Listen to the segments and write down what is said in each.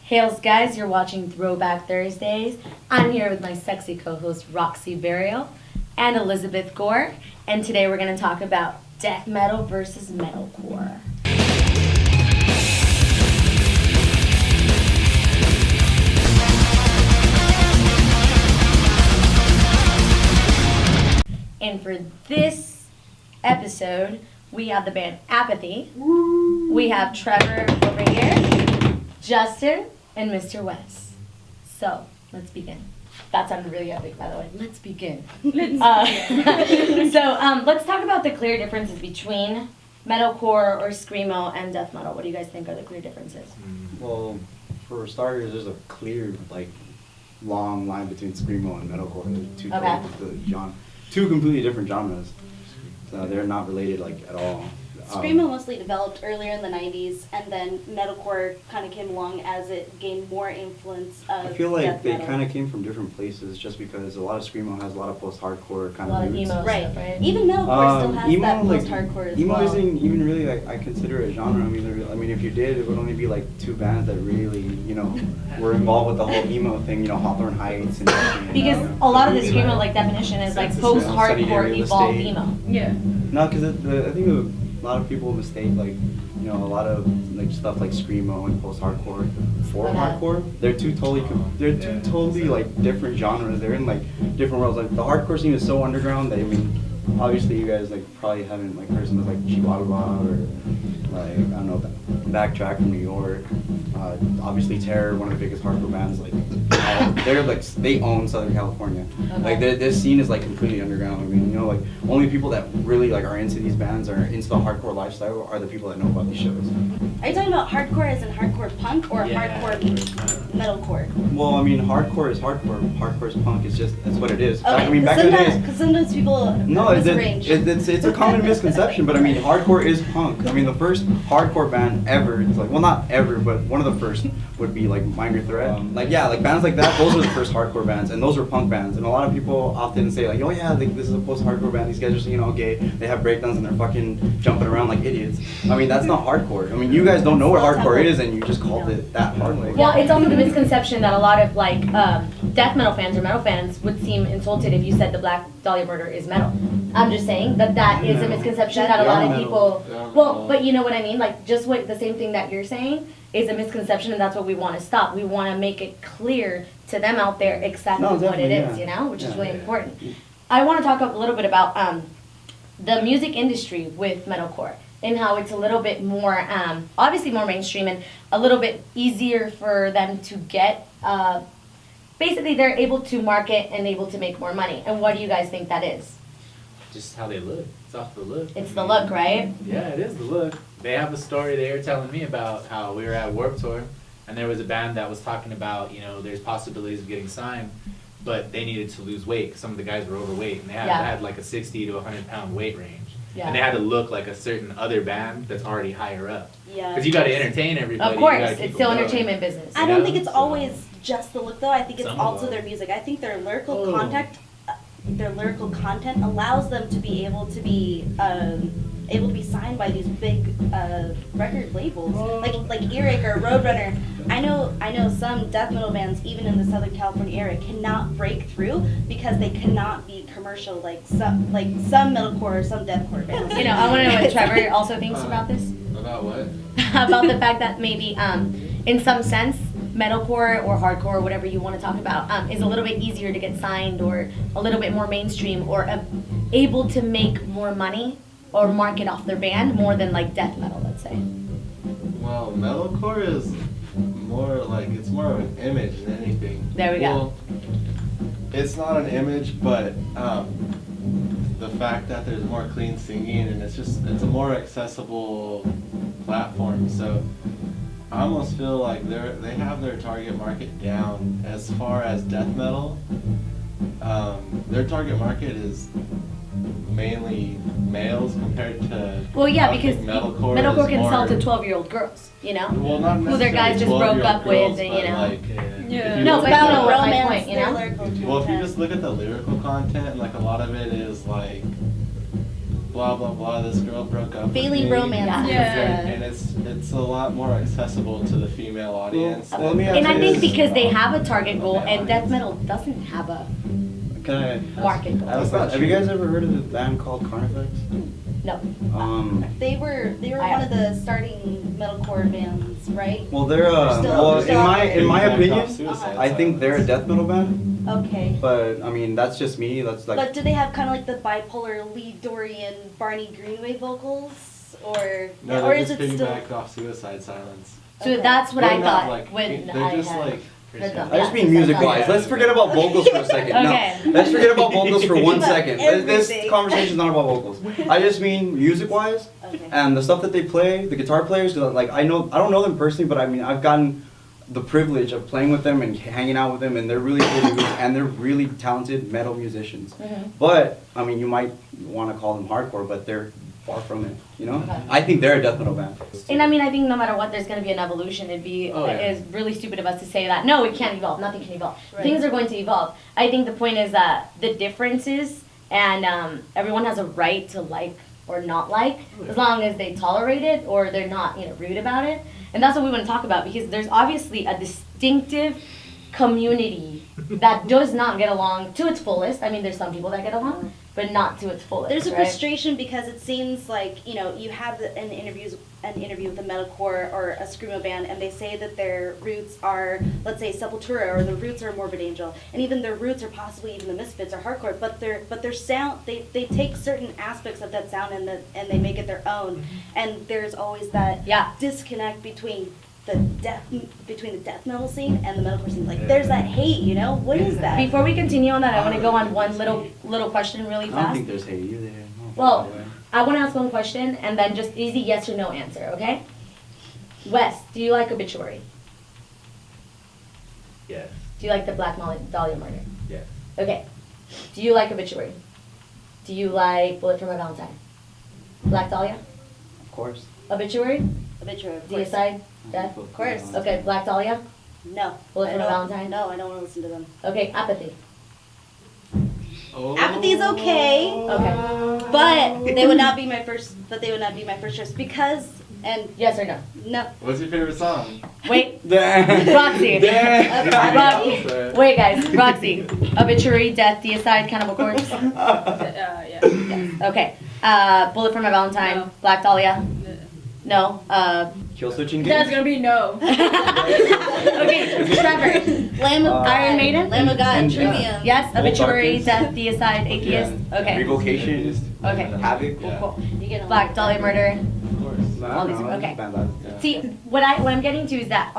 Hails guys, you're watching Throwback Thursdays. I'm here with my sexy co-host Roxy Burial and Elizabeth Gore, and today we're going to talk about death metal versus metalcore. And for this episode, we have the band Apathy. We have Trevor over here, Justin, and Mr. Wes. So, let's begin. That sounded really epic, by the way. Let's begin. Let's talk about the clear differences between metalcore or screamo and death metal. What do you guys think are the clear differences? Well, for starters, there's a clear, long line between screamo and metalcore. They're two completely different genres. So they're not related, at all. Screamo mostly developed earlier in the 90s, and then metalcore kind of came along as it gained more influence of I feel like death they metal. kind of came from different places just because a lot of screamo has a lot of post-hardcore kind A lot of of roots. emo Right. stuff, right? Even metalcore still has emo, that post-hardcore as emo well. isn't even really, I consider it a genre. I mean, if you did, it would only be, two bands that really, were involved with the whole emo thing, Hawthorne Heights and Because a lot of the screamo definition is post-hardcore evolved State. emo. Yeah. No, because I think a lot of people mistake a lot of stuff like screamo and post-hardcore for hardcore. They're two totally different genres. They're in different worlds. The hardcore scene is so underground that obviously you guys probably haven't heard some of Chihuahua or I don't know, Backtrack from New York. Obviously Terror, one of the biggest hardcore bands. They own Southern California. Okay. This scene is completely underground. Only people that really are into these bands or into the hardcore lifestyle are the people that know about these shows. Are you talking about hardcore as in hardcore punk or hardcore metalcore? Well, hardcore is hardcore. Hardcore is punk. That's what it is. Okay, Back in the days. because sometimes people misarrange. It's a common misconception, but hardcore is punk. The first hardcore band ever, not ever, but one of the first would be Minor Threat. Bands like that, those were the first hardcore bands, and those were punk bands. And a lot of people often say oh yeah, this is a post-hardcore band, these guys are gay, they have breakdowns and they're fucking jumping around like idiots. That's not hardcore. You guys don't know what hardcore is, and you just called it that hardcore. Well, it's also the misconception that a lot of death metal fans or metal fans would seem insulted if you said the Black Dahlia Murder is metal. I'm just saying that is a misconception that a lot of people. Well, but you know what I mean. The same thing that you're saying is a misconception, and that's what we want to stop. We want to make it clear to them out there exactly what it is, which is really important. I want to talk a little bit about the music industry with metalcore and how it's a little bit more, obviously more mainstream and a little bit easier for them to get. Basically, they're able to market and able to make more money. And what do you guys think that is? Just how they look. It's off the look. It's the look, right? Yeah, it is the look. They have a story they were telling me about how we were at Warped Tour, and there was a band that was talking about, there's possibilities of getting signed, but they needed to lose weight because some of the guys were overweight, and they had a 60 to 100 pound weight range. Yeah. And they had to look like a certain other band that's already higher up. Yeah. Because you got to entertain everybody. Of course, it's still entertainment business. I don't think it's always just the look, though. I think it's also their music. I think their lyrical content allows them to be able to be signed by these big record labels, like Earache or Roadrunner. I know some death metal bands, even in the Southern California area, cannot break through because they cannot be commercial like some metalcore or some deathcore bands. I want to know what Trevor also thinks about this. About what? About the fact that maybe, in some sense, metalcore or hardcore or whatever you want to talk about is a little bit easier to get signed or a little bit more mainstream or able to make more money or market off their band more than death metal, let's say. Well, metalcore is more it's more of an image than anything. There we go. It's not an image, but the fact that there's more clean singing and it's a more accessible platform. So I almost feel like they have their target market down. As far as death metal, their target market is mainly males compared to. Well, yeah, because metalcore can sell to more 12-year-old girls, Well, not who their guys just broke up with, and No, but about romance, my point, their lyrical content. Well, if you just look at the lyrical content, a lot of it is blah blah blah. This girl broke up. Failing with me. romance. Yeah. And it's a lot more accessible to the female audience. Well, let me ask And I you think this. because they have a target goal, and death metal doesn't have a Can I? market goal. Have you guys ever heard of the band called Carnifex? No. They were one of the starting metalcore bands, right? Well, they're Still- well, still out there. in my Backed off opinion, Suicide I think they're a Silence. death metal band. Okay. But I mean, that's just me. That's like. But do they have kind of like the bipolar Lee Dorian, Barney Greenway vocals, or No, or they is just it still? piggybacked off Suicide Silence. So Okay. that's what They're I not thought like- when they're I just had like heard them. I just mean Yeah, music so wise. that's Let's forget about vocals for a second. Okay. No, let's forget about vocals for one About second. This everything. conversation's not about vocals. I just mean music wise Okay. and the stuff that they play, the guitar players. 'Cause, like I don't know them personally, but I mean I've gotten the privilege of playing with them and hanging out with them, and they're really cool dudes, and they're really talented metal musicians. Mhm. But I mean, you might want to call them hardcore, but they're far from it. You know, Okay. I think they're a death metal band. And I mean, I think no matter what, there's going to be an evolution. It'd be Oh, yeah. it's really stupid of us to say that no, it can't evolve. Nothing can evolve. Right. Things are going to evolve. I think the point is that the differences, and everyone has a right to like or not like, as long as they tolerate it or they're not, rude about it. And that's what we want to talk about, because there's obviously a distinctive community that does not get along to its fullest. I mean, there's some people that get along, but not to its fullest. There's a right? frustration because it seems like you have an interview with a metalcore or a screamo band, and they say that their roots are, let's say, Sepultura, or the roots are Morbid Angel, and even their roots are possibly even the Misfits or hardcore. But their sound, they take certain aspects of that sound and they make it their own. And there's always that Yeah. disconnect between the death metal scene and the metalcore scene. Like there's that hate, What is that? Before we continue on that, I want to go on one little question really I don't fast. think there's hate either. No, Well, by the way. I want to ask one question and then just easy yes or no answer, okay? Wes, do you like Obituary? Yes. Do you like the Black Dahlia murder? Yes. Okay. Do you like Obituary? Do you like Bullet for My Valentine? Black Dahlia? Of course. Obituary? Obituary, of course. Deicide? Death? Of course. Okay, Black Dahlia? No. Bullet I for My don't- Valentine? No, I don't want to listen to them. Okay, Apathy? Oh. Apathy's okay. Okay. But they would not be my first. But they would not be my first choice because Yes or no? no. What's your favorite song? Wait, Damn. Roxy. Damn. Roxy. Wait, guys. Roxy. Obituary, Death, Deicide, Cannibal Corpse? Yeah. Okay. Bullet for My Valentine, No. Black Dahlia? No. Kill switching That's games. gonna be no. Okay, Trevor. Lamb of God. Iron Maiden? Lamb of God. And- Trivium. Yes, Cold Obituary, Darkness. Death, Deicide, Atheist. Okay. Revocation. Okay. Havoc. Cool, cool. You get a Black Dahlia Murder. Of course. All these- okay. Yeah. See, what I'm getting to is that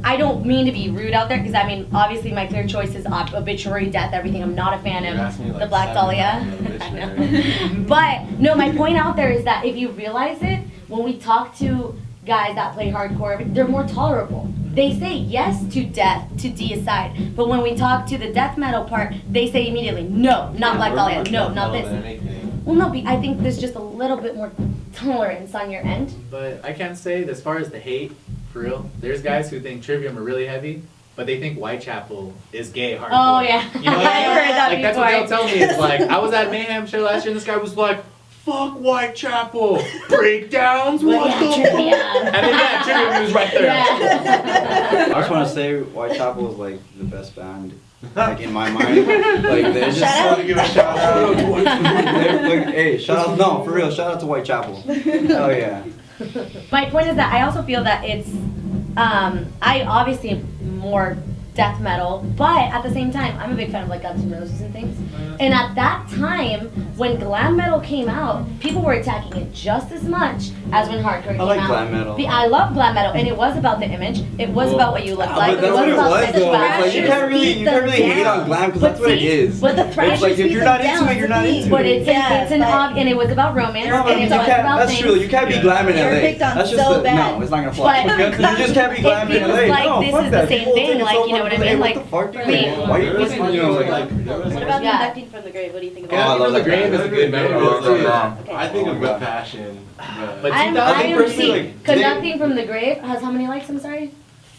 I don't mean to be rude out there, because I mean, obviously my clear choice is Obituary, Death, everything. I'm not a fan You asked me, of like, the Black 7 Dahlia. times on I know. Obituary. But no, my point out there is that if you realize it, when we talk to guys that play hardcore, they're more tolerable. They say yes to Death, to Deicide, but when we talk to the death metal part, they say immediately, no, not Black We're Dahlia, more no, death not metal this. than anything. Well, no, I think there's just a little bit more tolerance on your end. But I can't say, as far as the hate, for real, there's guys who think Trivium are really heavy, but they think Whitechapel is gay hardcore. Oh, yeah. You know what I mean? I've heard that Like, that's what before. they'll tell me. It's like, I was at Mayhem show last year, and this guy was like, fuck Whitechapel, breakdowns, what the fuck? And then, yeah, Trivium was right there. Yeah. I just want to say Whitechapel is like the best band, like in my mind. Like they're just Shout out. To give a shout out. Hey, shout out! No, for real, shout out to Whitechapel. Oh yeah. My point is that I also feel that it's, I obviously am more death metal, but at the same time, I'm a big fan of like Guns N' Roses and things. And at that time, when glam metal came out, people were attacking it just as much as when hardcore came out. like glam metal. I love glam metal, and it was about the image. It was about what you look like. But that's what it about was though. It's like you sexuality. can't really hate on glam because that's what it is. But the It's like if you're not into it, you're not into But it. it's Yeah, an but- and it was about romance, No, and it you was can't, about that's things. true. You can't be glam in You're LA. picked on That's just so the, bad. no, it's not gonna fly. But You just can't be it glam in feels LA. like No, this fuck is that. the same People thing, think it's like, so you know fun what I to play. mean? What Like, the fuck, dude? for me- Why you listen? You know, like. What about Yeah. Conducting from the Grave? What do you think Oh, I about love The that Grave band. is a good metal Oh, group, too. Okay. I think Oh, of God. With Passion. But I'm, 2000 I think am personally, see, like, conducting from the grave has how many likes? I'm sorry.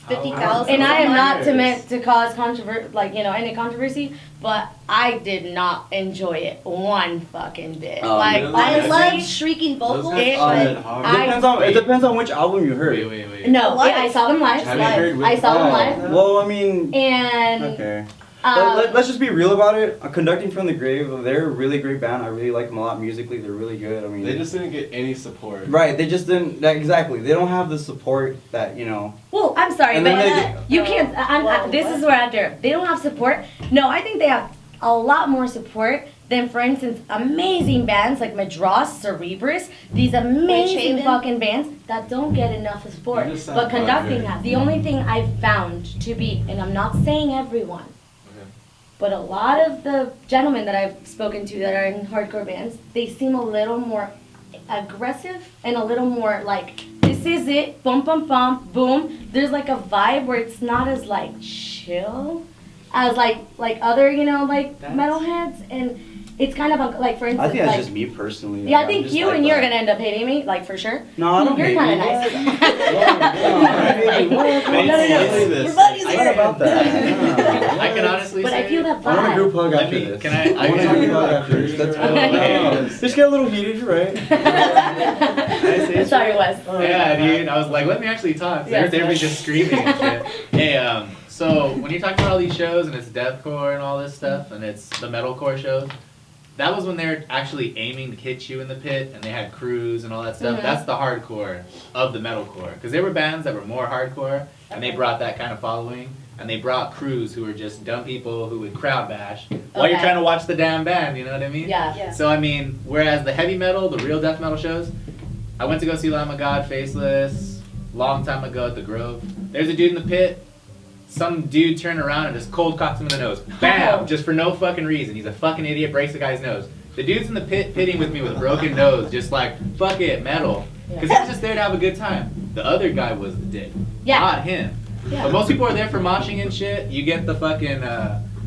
50,000. And I am not to Yes. meant to cause any controversy, but I did not enjoy it one fucking bit. Oh, like really? I honestly, love shrieking Those vocals, guys it- slid but hard. I- It depends on which album you heard. Wait. no, Live. I saw them live. Have you heard I saw them Oh, live, well, I mean, and okay. um, Let's just be real about it. Conducting from the Grave, they're a really great band. I really like them a lot musically. They're really good. I mean, They just didn't get any support. right. They just didn't. Exactly. They don't have the support that well, I'm sorry, And but then you can't. This is where I'm there. They don't have support. No, I think they have a lot more support than, for instance, amazing bands like Madras, Cerebrus. These amazing Haven. fucking bands that don't get enough support. You just But sound conducting good. has. The only thing I've found to be, and I'm not saying everyone, Okay. but a lot of the gentlemen that I've spoken to that are in hardcore bands, they seem a little more aggressive and a little more like, this is it, bum bum bum, boom. There's like a vibe where it's not as like chill as like other metalheads, and it's kind of like, for I instance, think that's like, just me personally. yeah, I I'm think just you like and you're that. gonna end up hating me, like for sure. No, I don't You're hate kind you. of nice. No, We're buddies It's here. not about that. I can honestly But say. I feel that I want a group vibe. hug Let after me- this. can I want a can group I- hug after this. That's Okay. Just get a little heated, you're right. Sorry, Wes. Yeah, dude. I was like, let me actually talk. Yes, Everybody's yes. just screaming and shit. Hey, so when you're talking about all these shows and it's deathcore and all this stuff and it's the metalcore shows, that was when they're actually aiming to hit you in the pit and they had crews and all that stuff. Mhm. That's the hardcore of the metalcore. Because there were bands that were more hardcore and they brought that kind of following. And they brought crews who were just dumb people who would crowd bash while you're Okay. trying to watch the damn band, you know what I mean? Yeah. Yeah. So I mean, whereas the heavy metal, the real death metal shows, I went to go see Lamb of God, Faceless, long time ago at the Grove. There's a dude in the pit. Some dude turned around and just cold cocks him in the nose. Bam! Oh. Just for no fucking reason. He's a fucking idiot, breaks the guy's nose. The dude's in the pit pitting with me with a broken nose, just like, fuck it, metal. Because he was just there to have a good time. The other guy was the dick. Yeah. Not him. Yeah. But most people are there for moshing and shit. You get the fucking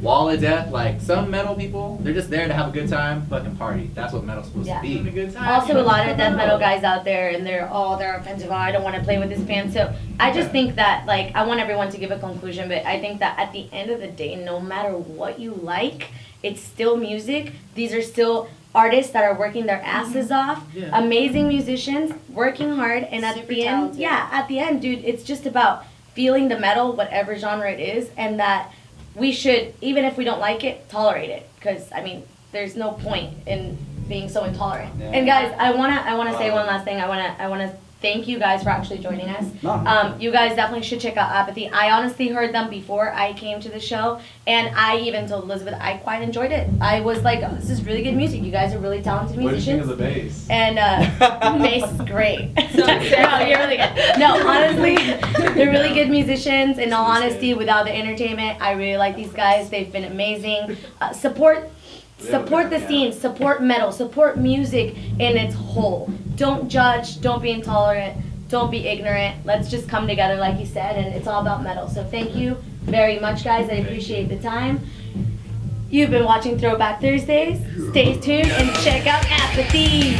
wall of death. Like, some metal people, they're just there to have a good time, fucking party. That's what metal's supposed Yeah. to be. Having a good time. Also, a lot of death metal guys out there, and they're offensive. Oh, I don't want to play with this band. So I just think that, like, I want everyone to give a conclusion, but I think that at the end of the day, no matter what you like, it's still music. These are still artists that are working their asses off. Yeah. Amazing musicians, working hard, and at Super the end, talented. at the end, dude, it's just about feeling the metal, whatever genre it is, and that we should, even if we don't like it, tolerate it. Because I mean, there's no point in being so intolerant. Yeah. And guys, I wanna say one last thing. I wanna thank you guys for actually joining us. No. You guys definitely should check out Apathy. I honestly heard them before I came to the show, and I even told Elizabeth I quite enjoyed it. I was like, oh, this is really good music. You guys are really talented What did you think musicians. of the bass? And bass is great. No, you're really good. No, honestly, they're really good musicians. In all honesty, without the entertainment, I really like these guys. They've been amazing. Support the scene, support metal, support music in its whole. Don't judge, don't be intolerant, don't be ignorant. Let's just come together, like you said, and it's all about metal. So thank you very much, guys. I appreciate the time. You've been watching Throwback Thursdays. Stay tuned and check out Apathy.